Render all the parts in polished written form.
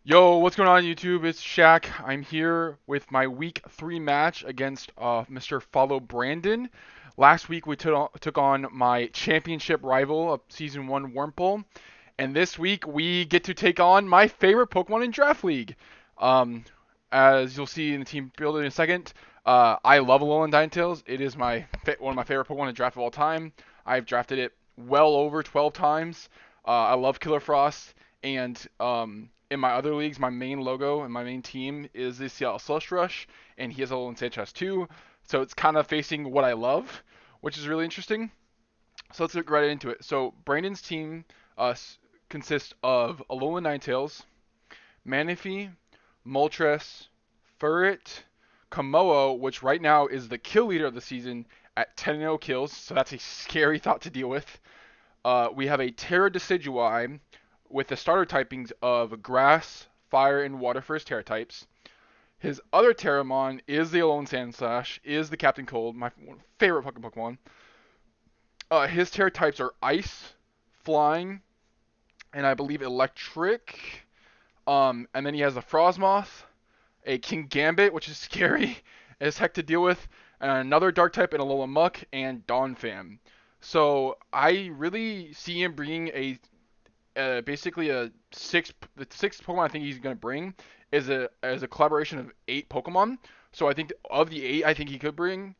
Yo, what's going on YouTube? It's Shaq. I'm here with my week 3 match against Mr. FollowBrandn. Last week we took on my championship rival of Season 1 Wurmple, and this week we get to take on my favorite Pokemon in Draft League. Um, as you'll see in the team build in a second, I love Alolan Ninetales. It is one of my favorite Pokemon in draft of all time. I've drafted it well over 12 times. I love Killer Frost, and in my other leagues, my main logo and my main team is the Seattle Slush Rush, and he has Alolan Sandslash too. So it's kind of facing what I love, which is really interesting. So let's get right into it. So Brandon's team consists of Alolan Ninetales, Manaphy, Moltres, Furret, Komodo, which right now is the kill leader of the season at 10-0 kills, so that's a scary thought to deal with. We have a Terra Decidueye with the starter typings of Grass, Fire, and Water for his Terra types. His other Terramon is the Alolan Sandslash, is the Captain Cold, my favorite fucking Pokemon. His Terra types are Ice, Flying, and I believe Electric. And then he has a Frostmoth, a King Gambit, which is scary as heck to deal with, and another Dark type in Alolan Muck, and Donphan. So I really see him bringing basically the sixth Pokemon I think he's gonna bring is a collaboration of 8 Pokemon. So I think of the 8 I think he could bring,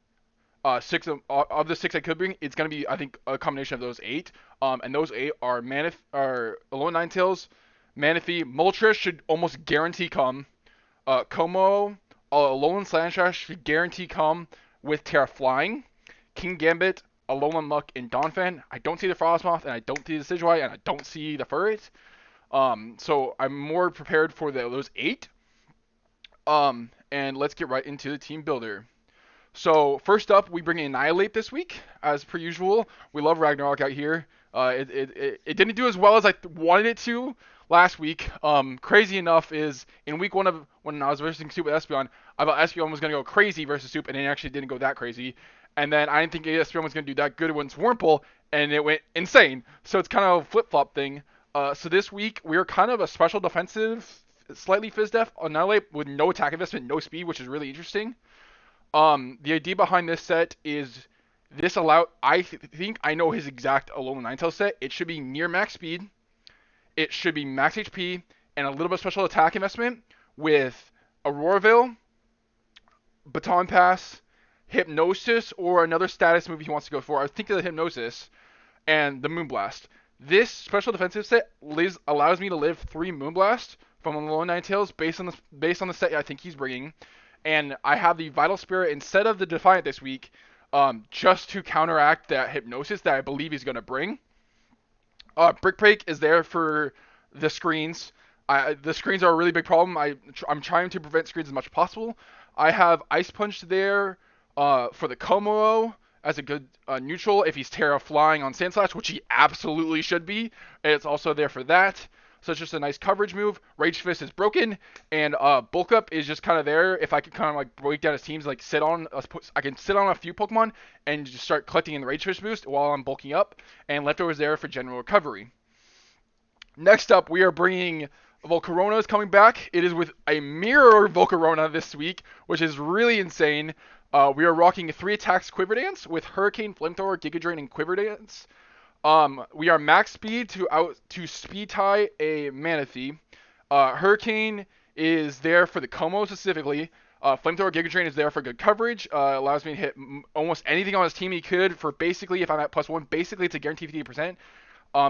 of the 6 I could bring, it's gonna be I think a combination of those 8. And those 8 are Alolan Ninetales, Manaphy, Moltres should almost guarantee come. Como, Alolan Sandslash should guarantee come with Terra Flying. King Gambit, Alolan Muck, and Donphan. I don't see the Frostmoth, and I don't see the Decidueye, and I don't see the Furret. So I'm more prepared for those 8. And let's get right into the team builder. So first up, we bring Annihilate this week, as per usual. We love Ragnarok out here. It didn't do as well as I wanted it to last week. Crazy enough is in week 1 of when I was versing Soup with Espeon, I thought Espeon was gonna go crazy versus Soup, and it actually didn't go that crazy. And then I didn't think Espeon was gonna do that good against Wurmple, and it went insane. So it's kind of a flip flop thing. So this week we are kind of a special defensive, slightly Fizz-Def Annihilate with no attack investment, no speed, which is really interesting. The idea behind this set is I think I know his exact Alolan Ninetales set. It should be near max speed. It should be max HP and a little bit of special attack investment with Aurora Veil, Baton Pass, Hypnosis, or another status move he wants to go for. I think of the Hypnosis and the Moonblast. This special defensive set allows me to live 3 Moonblast from Alolan Ninetales based on the set I think he's bringing. And I have the Vital Spirit instead of the Defiant this week, just to counteract that Hypnosis that I believe he's going to bring. Brick Break is there for the screens. The screens are a really big problem. I'm trying to prevent screens as much as possible. I have Ice Punch there for the Komodo as a good neutral if he's Terra Flying on Sandslash, which he absolutely should be. It's also there for that. So it's just a nice coverage move. Rage Fist is broken, and Bulk Up is just kind of there. If I could kind of like break down his teams, like I can sit on a few Pokemon and just start collecting in the Rage Fist boost while I'm bulking up, and Leftovers there for general recovery. Next up, we are bringing Volcarona is coming back. It is with a mirror Volcarona this week, which is really insane. We are rocking 3 attacks Quiver Dance with Hurricane, Flamethrower, Giga Drain, and Quiver Dance. We are max speed to speed tie a Manaphy. Hurricane is there for the Como specifically. Flamethrower Giga Drain is there for good coverage. Allows me to hit almost anything on his team he could for basically, if I'm at +1, basically it's a guaranteed 50%.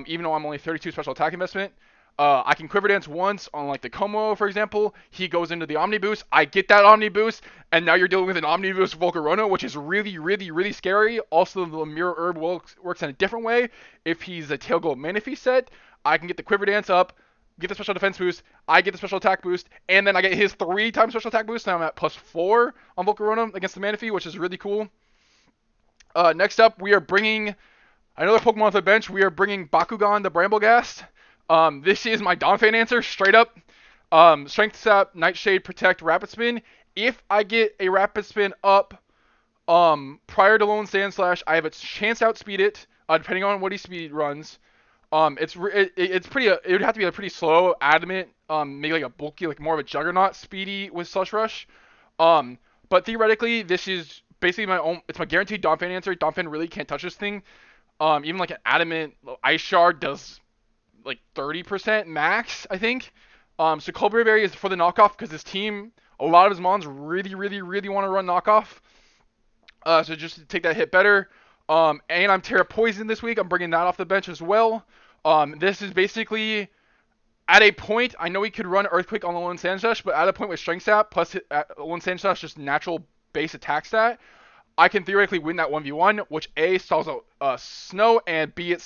Even though I'm only 32 special attack investment. I can Quiver Dance once on like the Como, for example. He goes into the Omni Boost. I get that Omni Boost, and now you're dealing with an Omni Boost Volcarona, which is really, really, really scary. Also, the Mirror Herb works in a different way. If he's a Tail Gold Manaphy set, I can get the Quiver Dance up, get the special defense boost, I get the special attack boost, and then I get his 3 times special attack boost. Now I'm at +4 on Volcarona against the Manaphy, which is really cool. Next up, we are bringing another Pokemon off the bench. We are bringing Bakugan the Bramblegast. This is my Donphan answer, straight up. Strength Sap, Nightshade, Protect, Rapid Spin. If I get a Rapid Spin up prior to Alolan Sandslash, I have a chance to outspeed it, depending on what he speed runs. It would have to be a pretty slow, adamant Maybe like a bulky, like more of a juggernaut speedy with Slush Rush. Um, but theoretically, this is basically my own. It's my guaranteed Donphan answer. Donphan really can't touch this thing. Even like an adamant ice shard does like 30% max, I think. So Colbert Berry is for the knockoff because his team, a lot of his mons really, really, really want to run knockoff. So just to take that hit better. And I'm Terra Poison this week. I'm bringing that off the bench as well. This is basically at a point. I know he could run Earthquake on Alolan Sandslash, but at a point with Strength Stat plus Alolan Sandslash just natural base attack stat, I can theoretically win that 1v1, which A, stalls out Snow, and B, it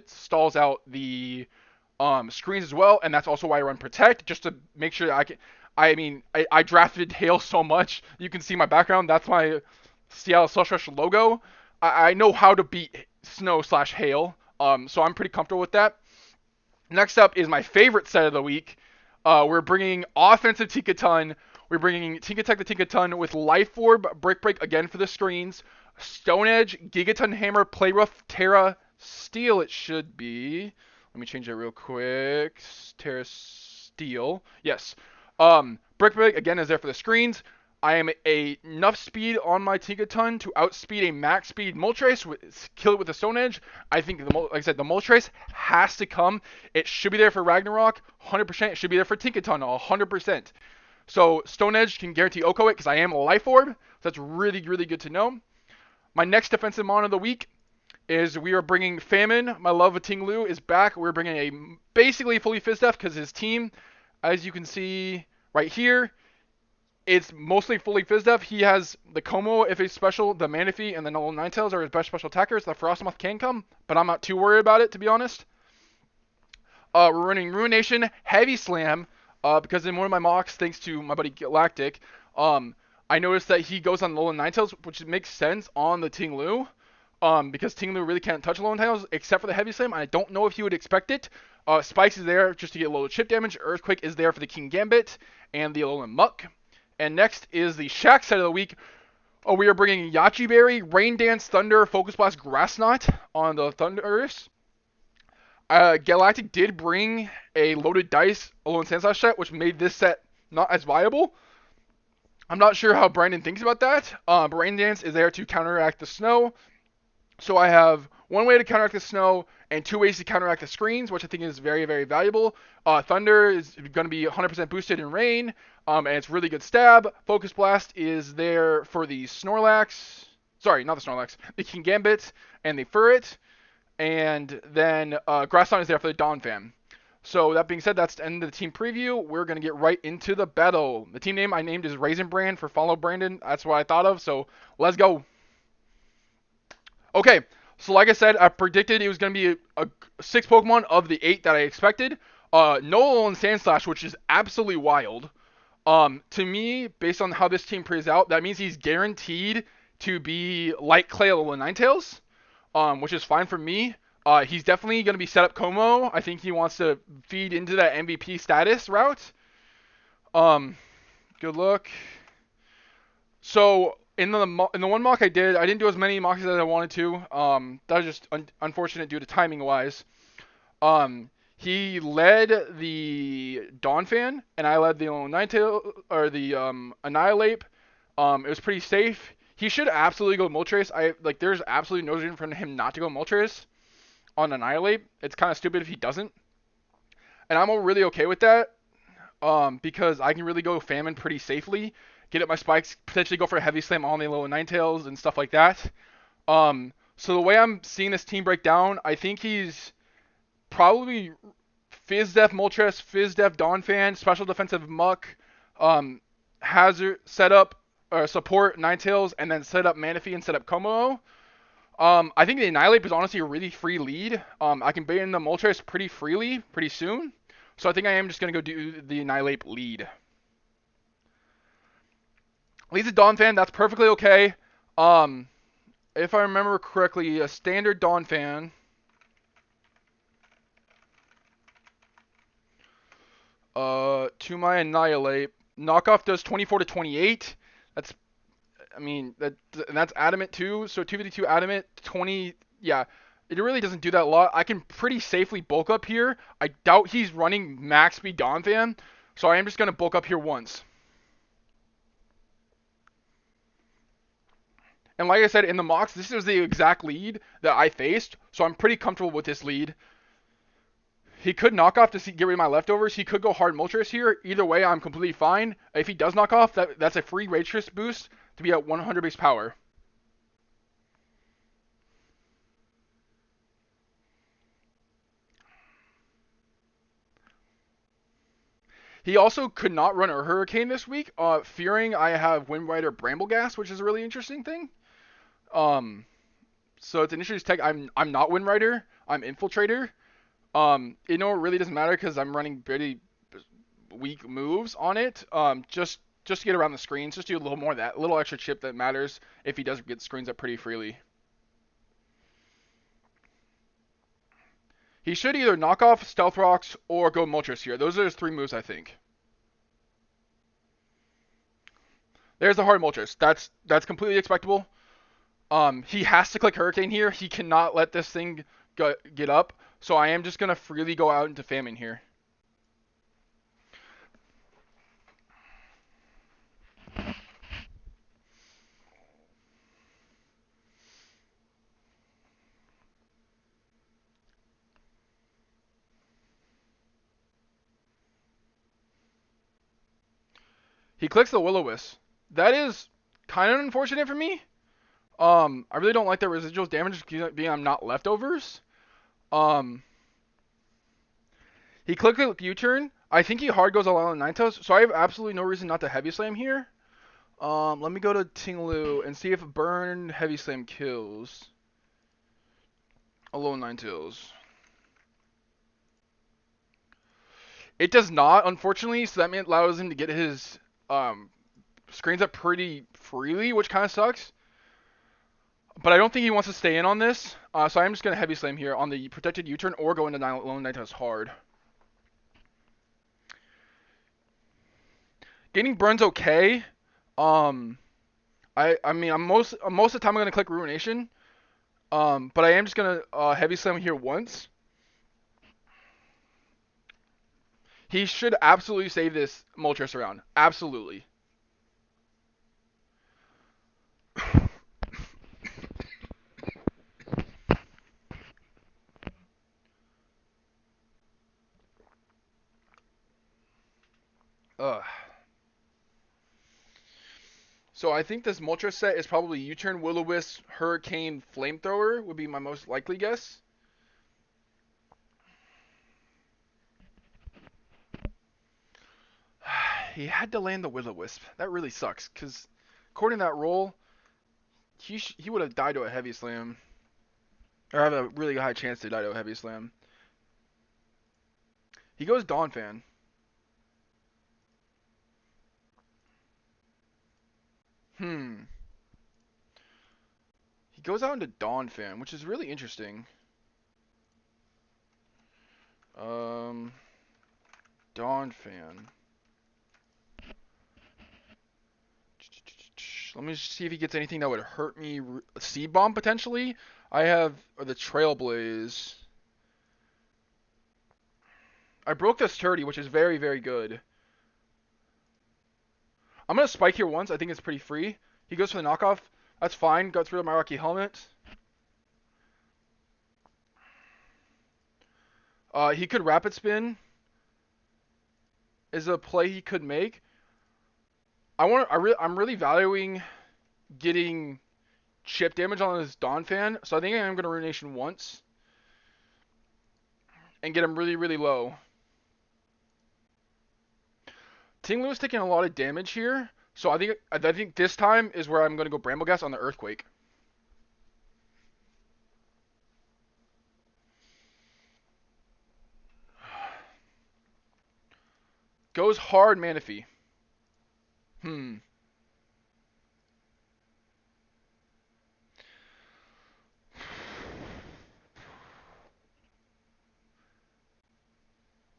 stalls out the screens as well, and that's also why I run Protect, just to make sure that I can. I drafted Hail so much. You can see my background. That's my Seattle Slush Rush logo. I know how to beat Snow/Hail, so I'm pretty comfortable with that. Next up is my favorite set of the week. We're bringing offensive Tinkaton. We're bringing Tinkatech the Tinkaton with Life Orb, Brick Break again for the screens, Stone Edge, Gigaton Hammer, Play Rough, Terra Steel it should be. Let me change that real quick. Terra Steel. Yes. Brick Break again is there for the screens. I am enough speed on my Tinkaton to outspeed a max speed Moltres, kill it with a Stone Edge. I think, like I said, the Moltres has to come. It should be there for Ragnarok, 100%. It should be there for Tinkaton, 100%. So Stone Edge can guarantee Oko it because I am a Life Orb. So that's really, really good to know. My next defensive mon of the week is we are bringing Famine. My love of Ting-Lu is back. We're bringing a basically fully Fizdef because his team, as you can see right here, it's mostly fully Fizdef. He has the Como if he's special, the Manaphy, and the Alolan Ninetales are his best special attackers. The Frostmoth can come, but I'm not too worried about it, to be honest. We're running Ruination, Heavy Slam, because in one of my mocks, thanks to my buddy Galactic, I noticed that he goes on Alolan Ninetales, which makes sense on the Ting-Lu, because Ting-Lu really can't touch Alolan Ninetales except for the Heavy Slam. I don't know if he would expect it. Spikes is there just to get low chip damage. Earthquake is there for the King Gambit and the Alolan Muck. And next is the Shack set of the week. We are bringing Yachi Berry, Rain Dance, Thunder, Focus Blast, Grass Knot on the Thundurus. Galactic did bring a loaded dice Alolan Sandslash set, which made this set not as viable. I'm not sure how Brandon thinks about that. But Rain Dance is there to counteract the snow. So I have one way to counteract the snow and two ways to counteract the screens, which I think is very, very valuable. Thunder is going to be 100% boosted in rain, and it's really good stab. Focus Blast is there for the Snorlax. Sorry, not the Snorlax. The King Gambit and the Furret. And then Grasston is there for the Donphan. So that being said, that's the end of the team preview. We're going to get right into the battle. The team name I named is FollowBrandn for FollowBrandn. That's what I thought of, so let's go. Okay, so like I said, I predicted it was going to be a 6 Pokemon of the 8 that I expected. No Alolan Sandslash, which is absolutely wild. To me, based on how this team plays out, that means he's guaranteed to be Light Clay Alolan Ninetales, which is fine for me. He's definitely going to be set up Como. I think he wants to feed into that MVP status route. Good luck. So in the one mock I didn't do as many mocks as I wanted to. That was just unfortunate due to timing wise. He led the Donphan, and I led the Ninetales or the Annihilate. It was pretty safe. He should absolutely go Moltres. There's absolutely no reason for him not to go Moltres on Annihilate. It's kind of stupid if he doesn't. And I'm really okay with that. Because I can really go Famine pretty safely. Get up my spikes, potentially go for a Heavy Slam on the Alolan Ninetales and stuff like that. So the way I'm seeing this team break down, I think he's probably Fizdef Moltres, Fizdef Donphan, Special Defensive Muck, Hazard setup or support Ninetales, and then set up Manaphy and set up Como. I think the Annihilate is honestly a really free lead. I can bait in the Moltres pretty freely, pretty soon. So I think I am just going to go do the Annihilate lead. Leads a Donphan, that's perfectly okay. If I remember correctly, a standard Donphan to my Annihilate. Knockoff does 24 to 28. That's adamant too. So 252 adamant, 20, yeah. It really doesn't do that a lot. I can pretty safely bulk up here. I doubt he's running max speed Donphan, so I am just going to bulk up here once. And like I said, in the mocks, this is the exact lead that I faced, so I'm pretty comfortable with this lead. He could knock off to get rid of my leftovers. He could go hard Moltres here. Either way, I'm completely fine. If he does knock off, that's a free Rage boost to be at 100 base power. He also could not run a Hurricane this week, fearing I have Wind Rider Brambleghast, which is a really interesting thing. So it's an interesting tech. I'm not Wind Rider. I'm Infiltrator. It really doesn't matter because I'm running pretty weak moves on it. Just to get around the screens, just do a little more of that, little extra chip that matters if he does get screens up pretty freely. He should either knock off Stealth Rocks or go Moltres here. Those are his 3 moves, I think. There's the hard Moltres. That's completely expectable. He has to click Hurricane here. He cannot let this thing get up. So I am just going to freely go out into Famine here. He clicks the Will-O-Wisp. That is kind of unfortunate for me. I really don't like that residuals damage being I'm not leftovers. He clicked the U-turn. I think he hard goes Alolan Ninetales, so I have absolutely no reason not to Heavy Slam here. Let me go to Tinglu and see if Burn Heavy Slam kills Alolan Ninetales. It does not, unfortunately, so that allows him to get his screens up pretty freely, which kind of sucks. But I don't think he wants to stay in on this, so I'm just going to Heavy Slam here on the protected U-turn or go into Alolan Ninetales hard. Getting Burn's okay. I mean, most of the time I'm gonna click Ruination. But I am just gonna Heavy Slam here once. He should absolutely save this Moltres around. Absolutely. Ugh. So I think this Moltres set is probably U-turn, Will-O-Wisp, Hurricane, Flamethrower would be my most likely guess. He had to land the Will-O-Wisp. That really sucks, because according to that roll, he would have died to a Heavy Slam. Or have a really high chance to die to a Heavy Slam. He goes Donphan. He goes out into Donphan, which is really interesting. Donphan. Let me see if he gets anything that would hurt me. Seed Bomb, potentially? I have the Trailblaze. I broke the Sturdy, which is very, very good. I'm going to Spike here once. I think it's pretty free. He goes for the knockoff. That's fine. Got through my Rocky Helmet. He could Rapid Spin. Is a play he could make. I'm really valuing getting chip damage on this Donphan, so I think I'm going to Ruination once. And get him really, really low. Tinglu is taking a lot of damage here, so I think this time is where I'm going to go Brambleghast on the Earthquake. Goes hard Manaphy.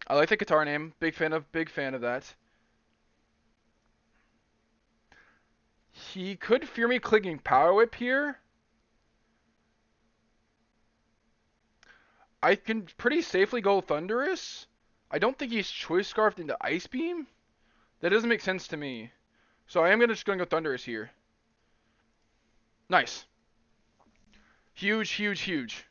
I like the guitar name. Big fan of that. He could fear me clicking Power Whip here. I can pretty safely go Thunderous. I don't think he's Choice Scarfed into Ice Beam. That doesn't make sense to me. So I am just going to go Thunderous here. Nice. Huge, huge, huge.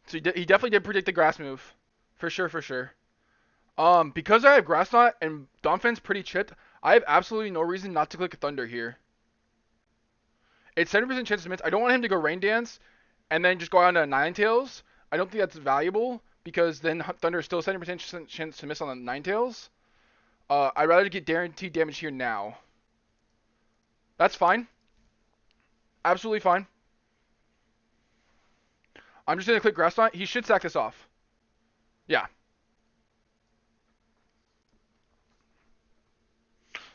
So he definitely did predict the grass move. For sure, for sure. Because I have Grass Knot and Donphan's pretty chipped, I have absolutely no reason not to click Thunder here. It's 70% chance to miss. I don't want him to go Rain Dance and then just go on to Ninetales. I don't think that's valuable because then Thunder is still 70% chance to miss on the Ninetales. I'd rather get guaranteed damage here now. That's fine. Absolutely fine. I'm just going to click Grass Knot. He should sack this off. Yeah.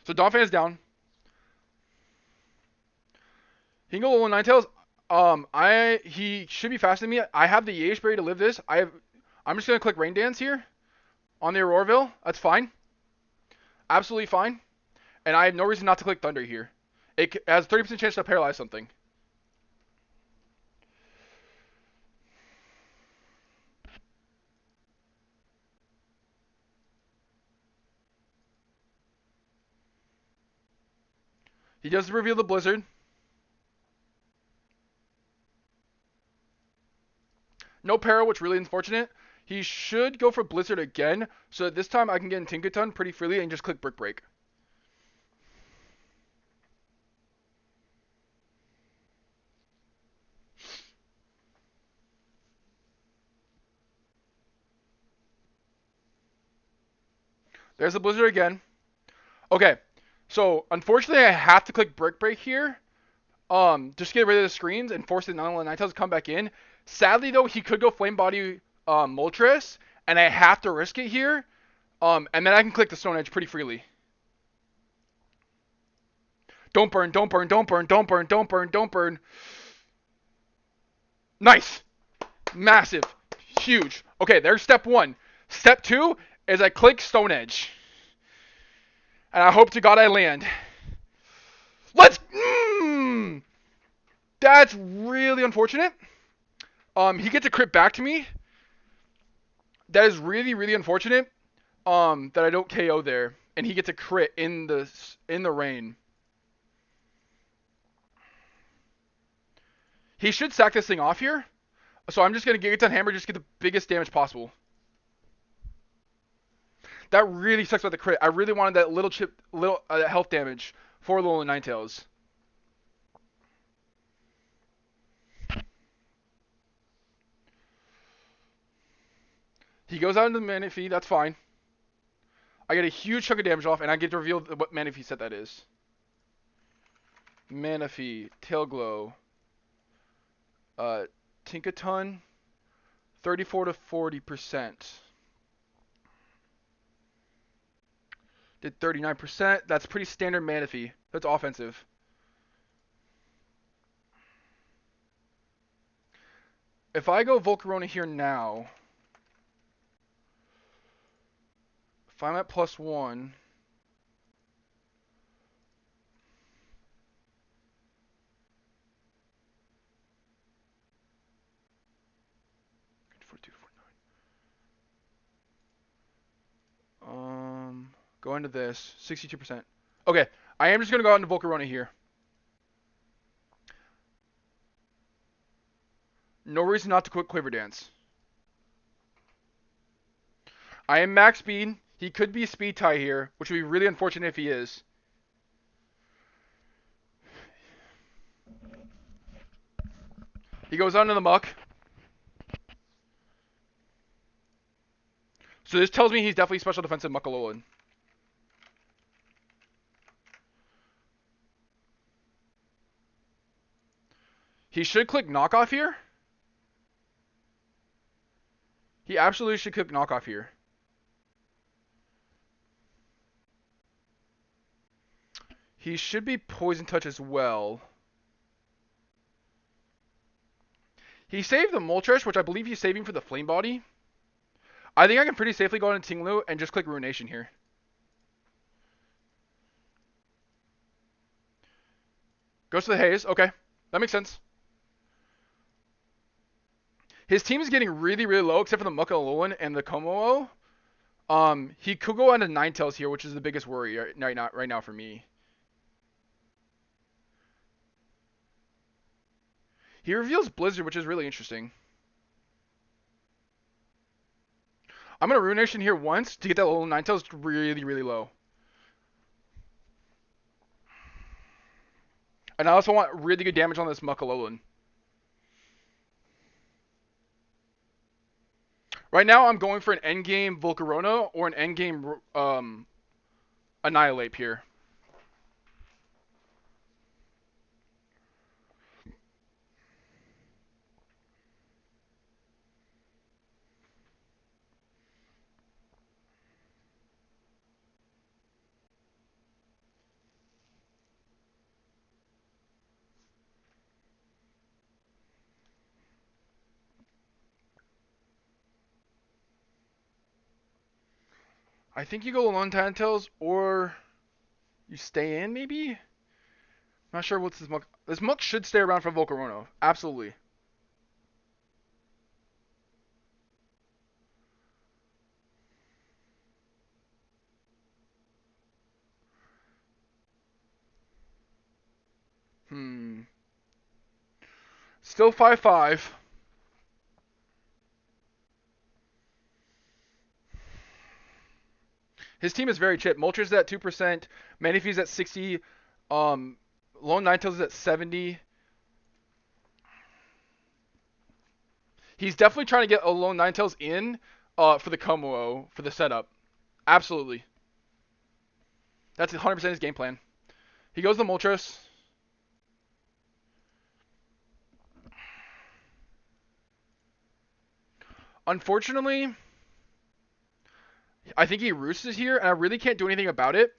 So Donphan is down. He can go Alolan Ninetales. He should be faster than me. I have the Yay Spray to live this. I'm just gonna click Rain Dance here on the Auroraville. That's fine. Absolutely fine. And I have no reason not to click Thunder here. It has 30% chance to paralyze something. He does reveal the Blizzard. No para, which really unfortunate. He should go for Blizzard again, so that this time I can get in Tinkaton pretty freely and just click Brick Break. There's the Blizzard again. Okay, so unfortunately I have to click Brick Break here. Just to get rid of the screens and force the Alolan Ninetales to come back in. Sadly though, he could go Flame Body Moltres, and I have to risk it here. And then I can click the Stone Edge pretty freely. Don't burn, don't burn, don't burn, don't burn, don't burn, don't burn. Nice. Massive. Huge. Okay, there's step one. Step two is I click Stone Edge. And I hope to God I land. Let's... That's really unfortunate. He gets a crit back to me. That is really, really unfortunate. That I don't KO there. And he gets a crit in the rain. He should sack this thing off here. So I'm just going to Gigaton Hammer, just get the biggest damage possible. That really sucks about the crit. I really wanted that little health damage for Alolan Ninetales. He goes out into the Manaphy, that's fine. I get a huge chunk of damage off, and I get to reveal what Manaphy set that is. Manaphy, Tail Glow, Tinkaton, 34 to 40%. Did 39%. That's pretty standard Manaphy. That's offensive. If I go Volcarona here now, if I'm at +1, go into this, 62%. Okay, I am just gonna go out into Volcarona here. No reason not to quit Quiver Dance. I am max speed. He could be speed tie here, which would be really unfortunate if he is. He goes out into the muck. So this tells me he's definitely special defensive Muck Alolan. He should click knockoff here. He absolutely should click knockoff here. He should be Poison Touch as well. He saved the Moltres, which I believe he's saving for the Flame Body. I think I can pretty safely go into Tinglu and just click Ruination here. Goes to the Haze. Okay, that makes sense. His team is getting really, really low, except for the Muka Alolan and the Komo. He could go on to Ninetales here, which is the biggest worry right now for me. He reveals Blizzard, which is really interesting. I'm gonna Ruination here once to get that little Ninetales really, really low. And I also want really good damage on this Muka Alolan. Right now, I'm going for an endgame Volcarona or an endgame Annihilate here. I think you go Alolan Ninetales or you stay in maybe? Not sure what's this Muck. This Muck should stay around for Volcarona. Absolutely. Still 5-5. His team is very chip. Moltres at 2%. Manaphy's at 60. Alolan Ninetales is at 70. He's definitely trying to get Alolan Ninetales in for the Komo for the setup. Absolutely. That's 100% his game plan. He goes to Moltres. Unfortunately, I think he roosts here, and I really can't do anything about it.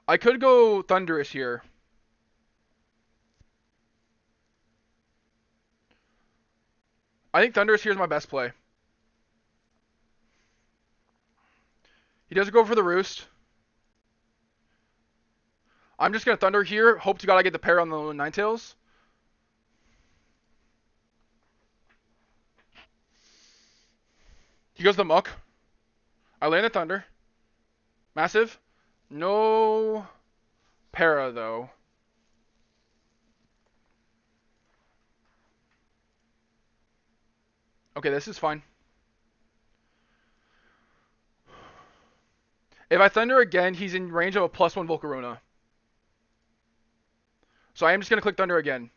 I could go Thunderous here. I think Thunderous here is my best play. He doesn't go for the Roost. I'm just going to Thunder here. Hope to God I get the pair on the Ninetales. He goes the Muck. I land a Thunder. Massive. No para, though. Okay, this is fine. If I Thunder again, he's in range of a +1 Volcarona. So I am just going to click Thunder again.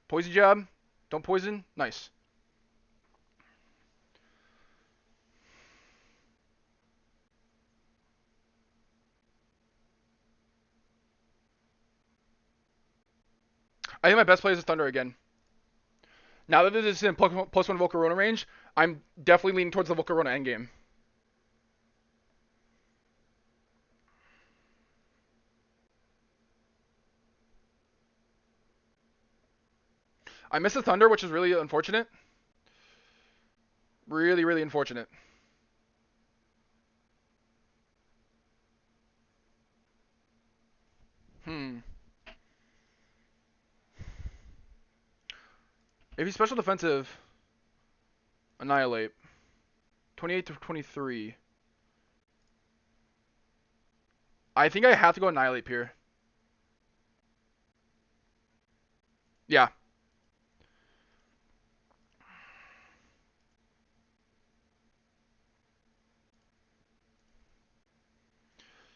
Poison Jab. Don't poison. Nice. I think my best play is a Thunder again. Now that this is in +1 Volcarona range, I'm definitely leaning towards the Volcarona endgame. I missed the Thunder, which is really unfortunate. Really, really unfortunate. If he's special defensive, Annihilate. 28 to 23. I think I have to go Annihilate here. Yeah.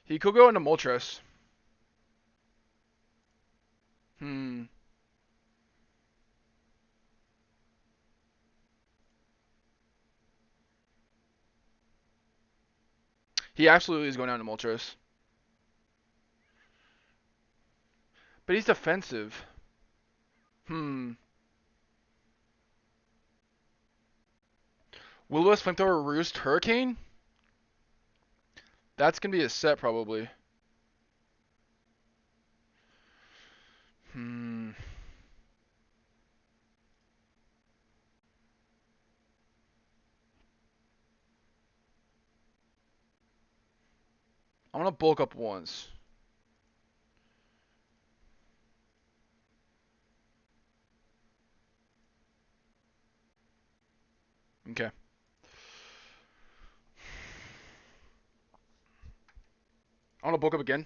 He could go into Moltres. He absolutely is going down to Moltres. But he's defensive. Will-O-Wisp, Flamethrower, Roost, Hurricane? That's going to be a set, probably. I'm gonna bulk up once. Okay. I'm gonna bulk up again.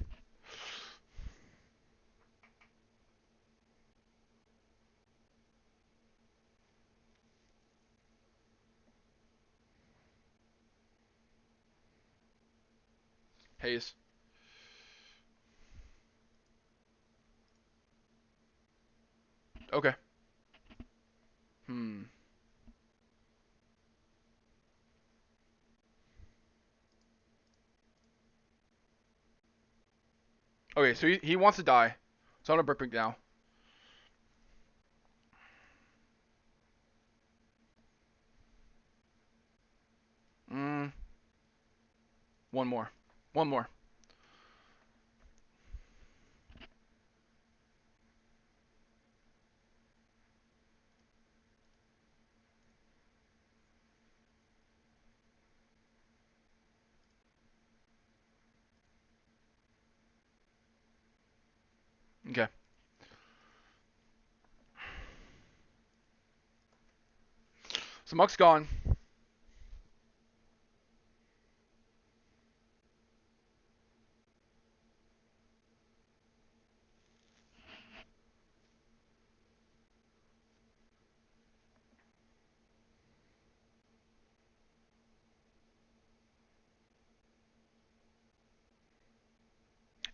Haze. Okay. Hmm. Okay, so he wants to die. So I'm gonna Brick now. Mm. One more. One more. Okay. So Muck's gone.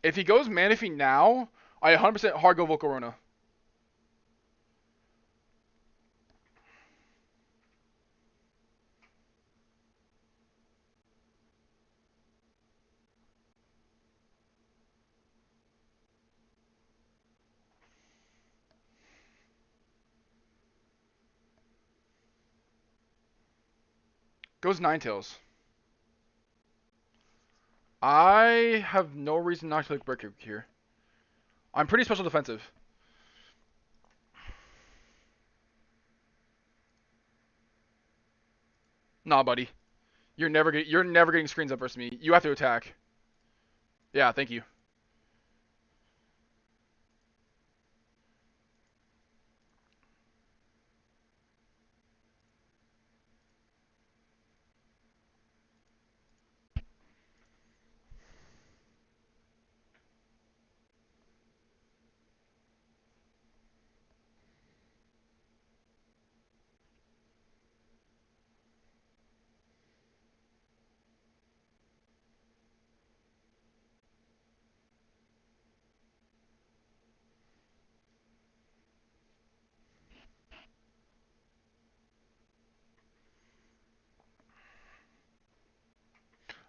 If he goes Manaphy now, I 100% hard go Volcarona. Goes Ninetales. I have no reason not to click Brick here. I'm pretty special defensive. Nah, buddy. You're never getting screens up versus me. You have to attack. Yeah, thank you.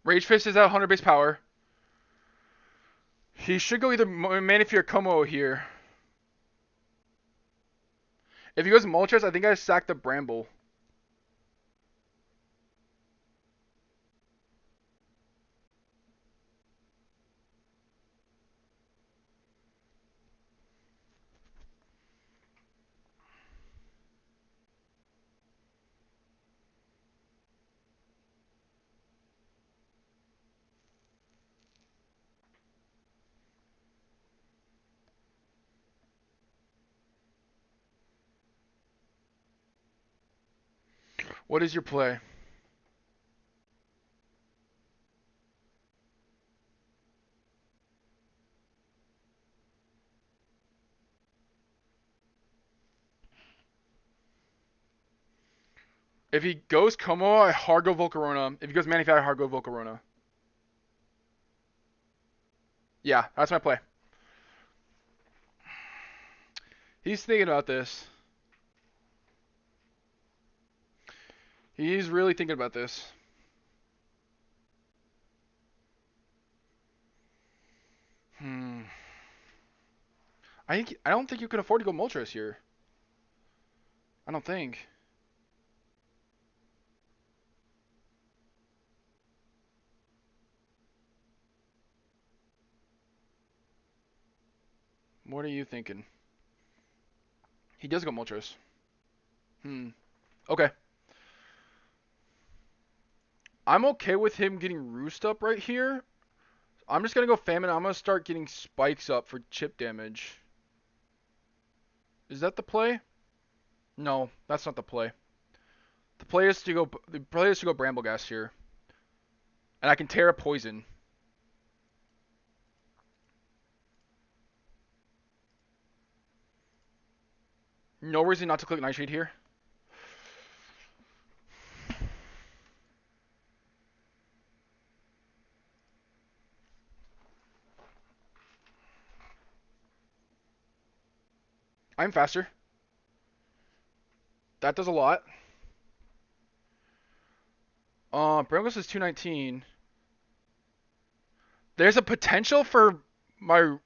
Rage Fist is at 100 base power. He should go either Manaphy or Como here. If he goes Moltres, I think I sack the Bramble. What is your play? If he goes Como, I hard go Volcarona. If he goes Manaphy, I hard go Volcarona. Yeah, that's my play. He's thinking about this. He's really thinking about this. I don't think you can afford to go Moltres here. I don't think. What are you thinking? He does go Moltres. Okay. I'm okay with him getting Roost up right here. I'm just gonna go Famine. I'm gonna start getting spikes up for chip damage. Is that the play? No, that's not the play. The play is to go. The play is to go Brambleghast here, and I can tear a poison. No reason not to click Nightshade here. I'm faster. That does a lot. Brambleghast is 219. There's a potential for my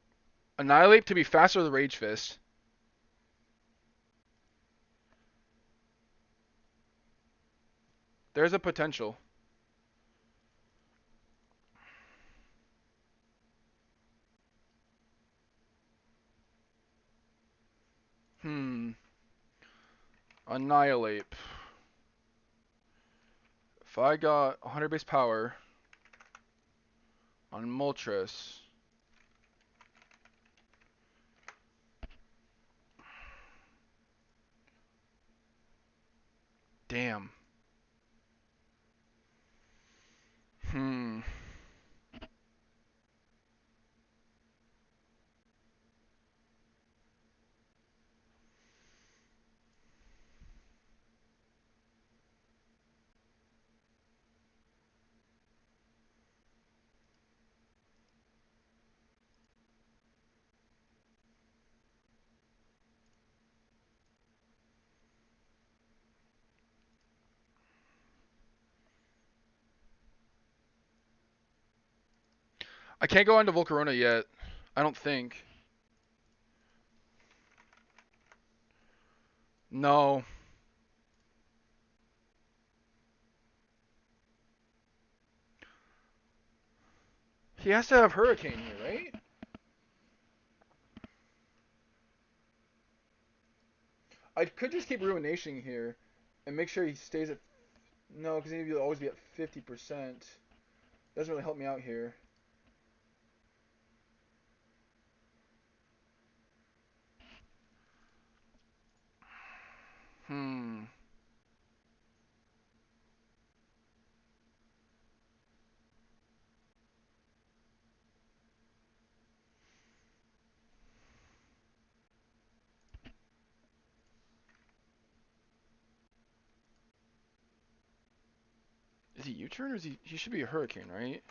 Annihilate to be faster than Rage Fist. There's a potential. Annihilate. If I got 100 base power on Moltres. Damn. I can't go into Volcarona yet. I don't think. No. He has to have Hurricane here, right? I could just keep Ruination here and make sure he stays at... No, because he'll always be at 50%. Doesn't really help me out here. Is he U-turn or is he should be a Hurricane, right?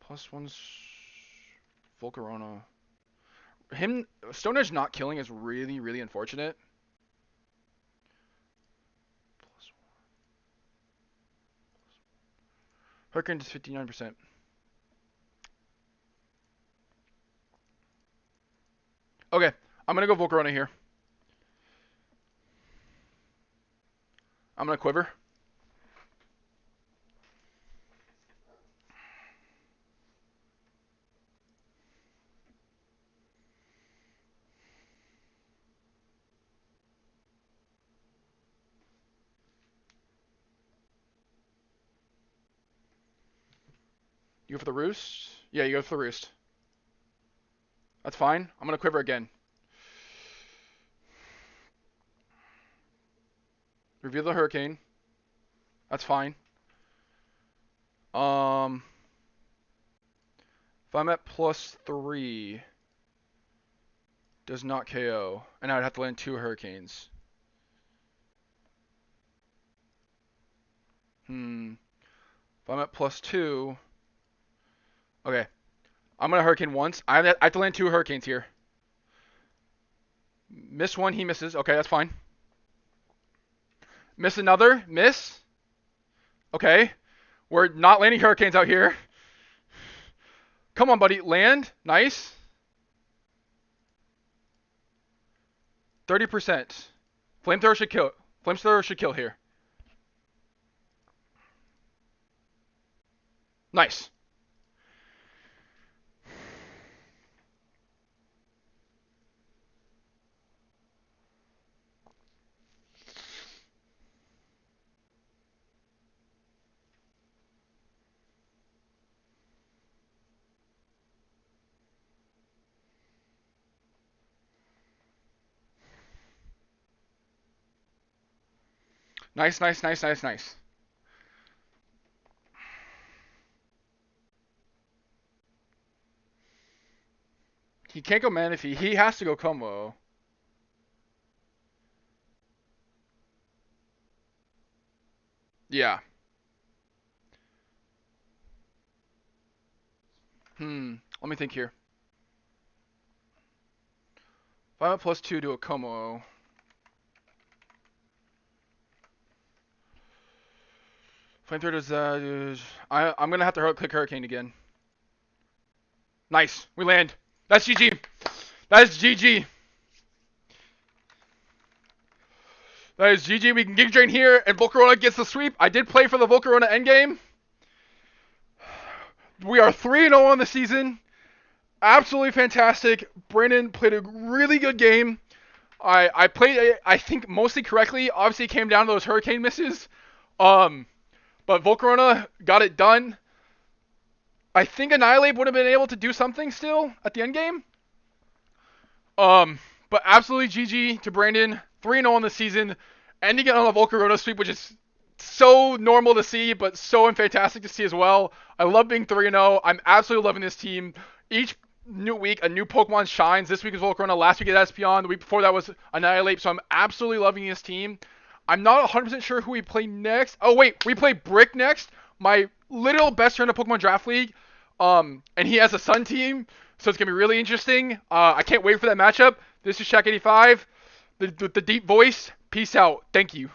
+1's Volcarona. Stone Edge not killing is really, really unfortunate. Hurricane is 59%. Okay, I'm gonna go Volcarona here. I'm gonna Quiver. You go for the Roost? Yeah, you go for the Roost. That's fine. I'm gonna Quiver again. Reveal the Hurricane. That's fine. If I'm at +3, does not KO, and I'd have to land 2 Hurricanes. If I'm at +2, okay. I'm gonna Hurricane once. I have to land 2 Hurricanes here. Miss one, he misses. Okay, that's fine. Miss another, miss. Okay, we're not landing Hurricanes out here. Come on, buddy, land. Nice. 30%. Flamethrower should kill. Flamethrower should kill here. Nice. Nice, nice, nice, nice, nice. He can't go Manaphy. He has to go Como. Yeah. Let me think here. 5 plus 2 to a Como. Flamethrower does I'm gonna have to click Hurricane again. Nice. We land. That's GG. That is GG. That is GG. We can Giga Drain here, and Volcarona gets the sweep. I did play for the Volcarona endgame. We are 3-0 on the season. Absolutely fantastic. Brandn played a really good game. I played it, I think, mostly correctly. Obviously, it came down to those Hurricane misses. But Volcarona got it done. I think Annihilate would have been able to do something still at the end game. But absolutely GG to Brandn. 3-0 on the season. Ending it on a Volcarona sweep, which is so normal to see, but so fantastic to see as well. I love being 3-0. I'm absolutely loving this team. Each new week, a new Pokemon shines. This week is Volcarona. Last week is Espeon. The week before that was Annihilate. So I'm absolutely loving this team. I'm not 100% sure who we play next. Oh, wait. We play Brick next. My literal best friend in Pokemon Draft League. And he has a Sun team. So it's going to be really interesting. I can't wait for that matchup. This is Shaq85. The deep voice. Peace out. Thank you.